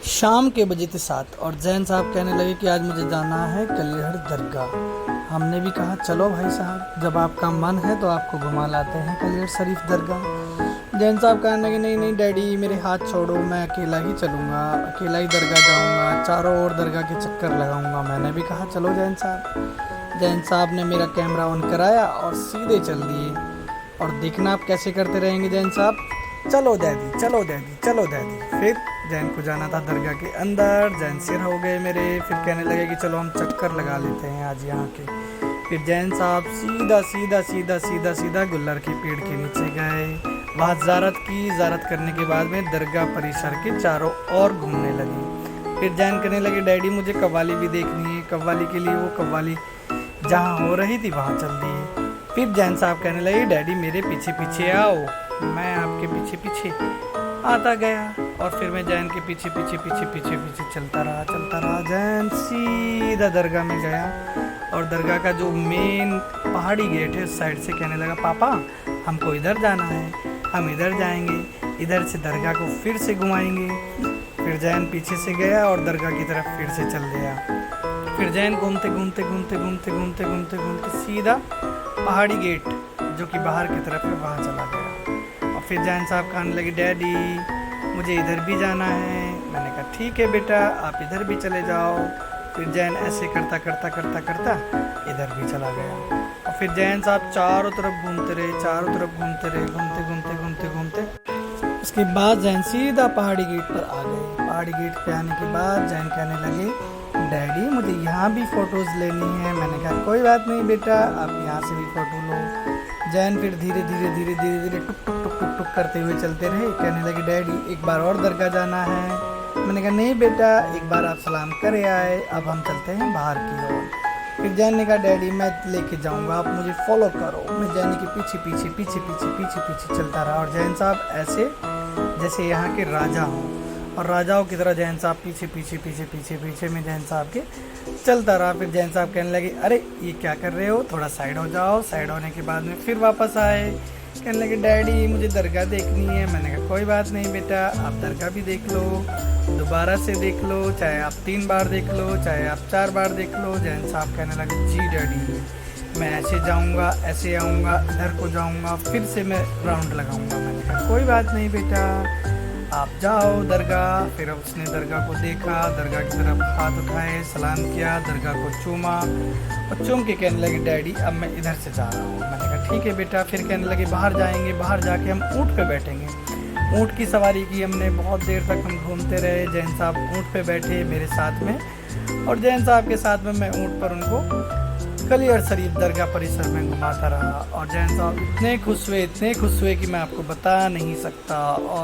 शाम के बजे थे 7 और जैन साहब कहने लगे कि आज मुझे जाना है कलिहड़ दरगाह। हमने भी कहा चलो भाई साहब, जब आपका मन है तो आपको घुमा लाते हैं कलिहड़ शरीफ दरगाह। जैन साहब कहने लगे नहीं नहीं डैडी, मेरे हाथ छोड़ो, मैं अकेला ही चलूँगा, अकेला ही दरगाह जाऊँगा, चारों ओर दरगाह के चक्कर लगाऊँगा। मैंने भी कहा चलो जैन साहब। जैन साहब ने मेरा कैमरा ऑन कराया और सीधे चल दिए। और देखना आप कैसे करते रहेंगे जैन साहब। चलो डैडी, चलो डैडी, चलो डैडी। फिर जैन को जाना था दरगाह के अंदर। जैन सिर हो गए मेरे। फिर कहने लगे कि चलो हम चक्कर लगा लेते हैं आज यहाँ के। फिर जैन साहब सीधा सीधा सीधा सीधा सीधा गुल्लर के पेड़ के नीचे गए। वहाँ ज़ारत की। ज़ारत करने के बाद में दरगाह परिसर के चारों ओर घूमने लगी। फिर जैन कहने लगे डैडी मुझे कव्वाली भी देखनी है। कव्वाली के लिए वो कव्वाली जहाँ हो रही थी वहाँ चल दिए। फिर जैन साहब कहने लगे डैडी मेरे पीछे पीछे आओ। मैं आपके पीछे पीछे आता गया और फिर मैं जैन के पीछे पीछे पीछे पीछे पीछे चलता रहा। जैन सीधा दरगाह में गया और दरगाह का जो मेन पहाड़ी गेट है उस साइड से कहने लगा पापा हमको इधर जाना है, हम इधर जाएंगे, इधर से दरगाह को फिर से घुमाएंगे। फिर जैन पीछे से गया और दरगाह की तरफ फिर से चल गया। फिर जैन घूमते घूमते घूमते घूमते घूमते घूमते घूमते सीधा पहाड़ी गेट जो कि बाहर की तरफ है वहाँ चला गया। और फिर जैन साहब कहने लगे डैडी मुझे इधर भी जाना है। मैंने कहा ठीक है बेटा आप इधर भी चले जाओ। फिर जैन ऐसे करता करता करता करता इधर भी चला गया। और फिर जैन साहब चारों तरफ घूमते रहे, चारों तरफ घूमते रहे, घूमते घूमते घूमते घूमते उसके बाद जैन सीधा पहाड़ी गेट पर आ गए। पहाड़ी गेट पे आने के बाद जैन कहने लगे डैडी मुझे यहाँ भी फ़ोटोज़ लेनी है। मैंने कहा कोई बात नहीं बेटा आप यहाँ से भी फ़ोटो लो। जैन फिर धीरे धीरे धीरे धीरे धीरे टुक टुक टुक टुक टुक करते हुए चलते रहे। कहने लगे डैडी एक बार और दरगाह जाना है। मैंने कहा नहीं बेटा एक बार आप सलाम करे आए, अब हम चलते हैं बाहर की ओर। फिर जैन ने कहा डैडी मैं लेके जाऊँगा, आप मुझे फॉलो करो। मैं जैन के पीछे पीछे पीछे पीछे पीछे पीछे चलता रहा। और जैन साहब ऐसे जैसे यहाँ के राजा हों और राजाओं की तरह जैन साहब पीछे पीछे पीछे पीछे पीछे में जैन साहब के चलता रहा। फिर जैन साहब कहने लगे अरे ये क्या कर रहे हो, थोड़ा साइड हो जाओ। साइड होने के बाद में फिर वापस आए। कहने लगे डैडी मुझे दरगाह देखनी है। मैंने कहा कोई बात नहीं बेटा आप दरगाह भी देख लो, दोबारा से देख लो, चाहे आप 3 बार देख लो, चाहे आप 4 बार देख लो। जैन साहब कहने लगे जी डैडी मैं ऐसे जाऊँगा, ऐसे आऊँगा, इधर को जाऊँगा, फिर से मैं राउंड लगाऊँगा। मैंने कहा कोई बात नहीं बेटा आप जाओ दरगाह। फिर उसने दरगाह को देखा, दरगाह की तरफ हाथ उठाए, सलाम किया, दरगाह को चूमा और चूम के कहने लगे डैडी अब मैं इधर से जा रहा हूँ। मैंने कहा ठीक है बेटा। फिर कहने लगे बाहर जाएंगे, बाहर जाके हम ऊँट पे बैठेंगे। ऊँट की सवारी की हमने, बहुत देर तक हम घूमते रहे। जैन साहब ऊँट पे बैठे मेरे साथ में और जैन साहब के साथ में मैं ऊँट पर उनको कलिहड़ शरीफ दरगाह परिसर में घुमाता रहा। और जैन साहब इतने खुश हुए कि मैं आपको बता नहीं सकता। और